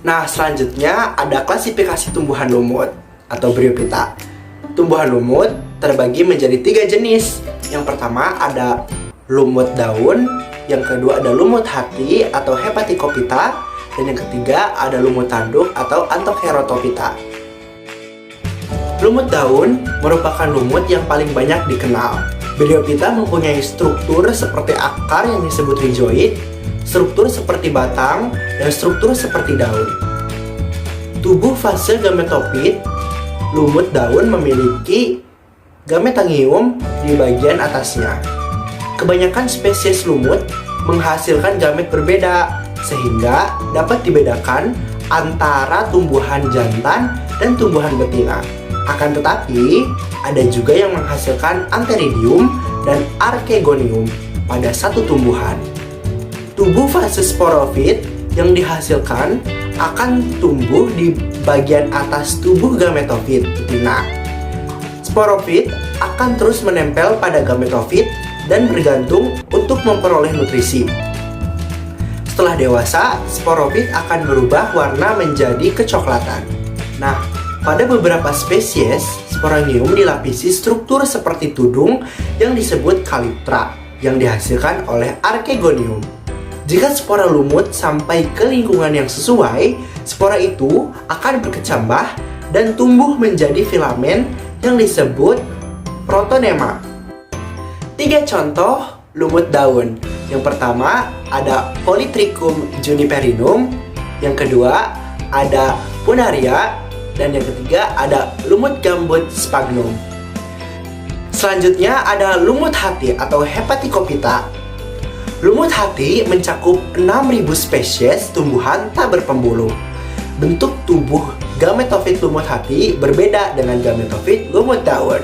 Nah, selanjutnya ada klasifikasi tumbuhan lumut atau Bryophyta. Tumbuhan lumut terbagi menjadi 3 jenis. Yang pertama ada lumut daun, yang kedua ada lumut hati atau Hepaticophyta, dan yang ketiga ada lumut tanduk atau Anthocheratophyta. Lumut daun merupakan lumut yang paling banyak dikenal. Bryophyta mempunyai struktur seperti akar yang disebut rhizoid, struktur seperti batang, dan struktur seperti daun. Tubuh fase gametofit, lumut daun memiliki gametangium di bagian atasnya. Kebanyakan spesies lumut menghasilkan gamet berbeda, sehingga dapat dibedakan antara tumbuhan jantan dan tumbuhan betina. Akan tetapi, ada juga yang menghasilkan antheridium dan archegonium pada satu tumbuhan. Tubuh fase sporofit yang dihasilkan akan tumbuh di bagian atas tubuh gametofit betina. Sporofit akan terus menempel pada gametofit dan bergantung untuk memperoleh nutrisi. Setelah dewasa, sporofit akan berubah warna menjadi kecoklatan. Nah, pada beberapa spesies, sporangium dilapisi struktur seperti tudung yang disebut calyptra yang dihasilkan oleh archegonium. Jika spora lumut sampai ke lingkungan yang sesuai, spora itu akan berkecambah dan tumbuh menjadi filamen yang disebut protonema. 3 contoh lumut daun. Yang pertama ada Polytrichum juniperinum, yang kedua ada Punaria, dan yang ketiga ada lumut gambut sphagnum. Selanjutnya ada lumut hati atau Hepaticophyta. Lumut hati mencakup 6.000 spesies tumbuhan tak berpembuluh. Bentuk tubuh gametofit lumut hati berbeda dengan gametofit lumut daun.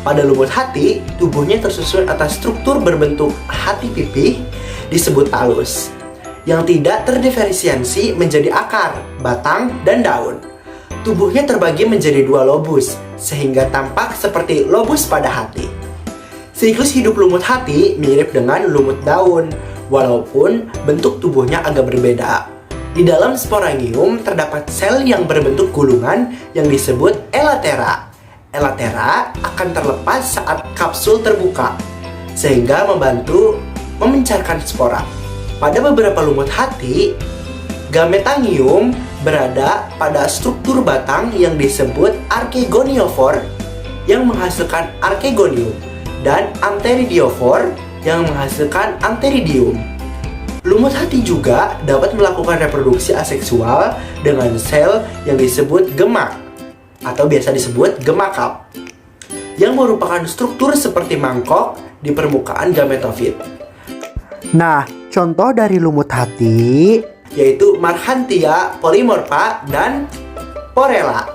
Pada lumut hati, tubuhnya tersusun atas struktur berbentuk hati pipih disebut talus, yang tidak terdiferensiasi menjadi akar, batang, dan daun. Tubuhnya terbagi menjadi 2 lobus, sehingga tampak seperti lobus pada hati. Siklus hidup lumut hati mirip dengan lumut daun, walaupun bentuk tubuhnya agak berbeda. Di dalam sporangium terdapat sel yang berbentuk gulungan yang disebut elatera. Elatera akan terlepas saat kapsul terbuka, sehingga membantu memencarkan spora. Pada beberapa lumut hati, gametangium berada pada struktur batang yang disebut archegoniophore yang menghasilkan archegonium, dan antheridiophore yang menghasilkan antheridium. Lumut hati juga dapat melakukan reproduksi aseksual dengan sel yang disebut gemak atau biasa disebut gemakap, yang merupakan struktur seperti mangkok di permukaan gametofit. Nah, contoh dari lumut hati yaitu Marchantia polymorpha dan Porella.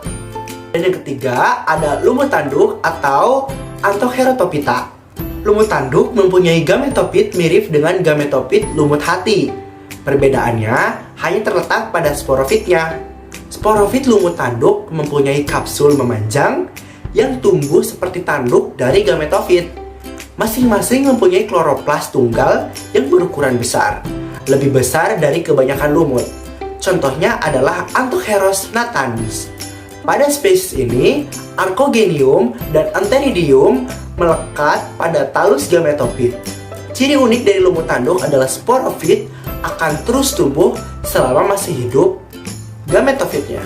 Dan yang ketiga ada lumut tanduk atau Anthocheratophyta. Lumut tanduk mempunyai gametofit mirip dengan gametofit lumut hati. Perbedaannya hanya terletak pada sporofitnya. Sporofit lumut tanduk mempunyai kapsul memanjang yang tumbuh seperti tanduk dari gametofit. Masing-masing mempunyai kloroplas tunggal yang berukuran besar, lebih besar dari kebanyakan lumut. Contohnya adalah Anthocheros natans. Pada spesies ini, archegonium dan antheridium melekat pada talus gametofit. Ciri unik dari lumut tanduk adalah sporofit akan terus tumbuh selama masih hidup gametofitnya.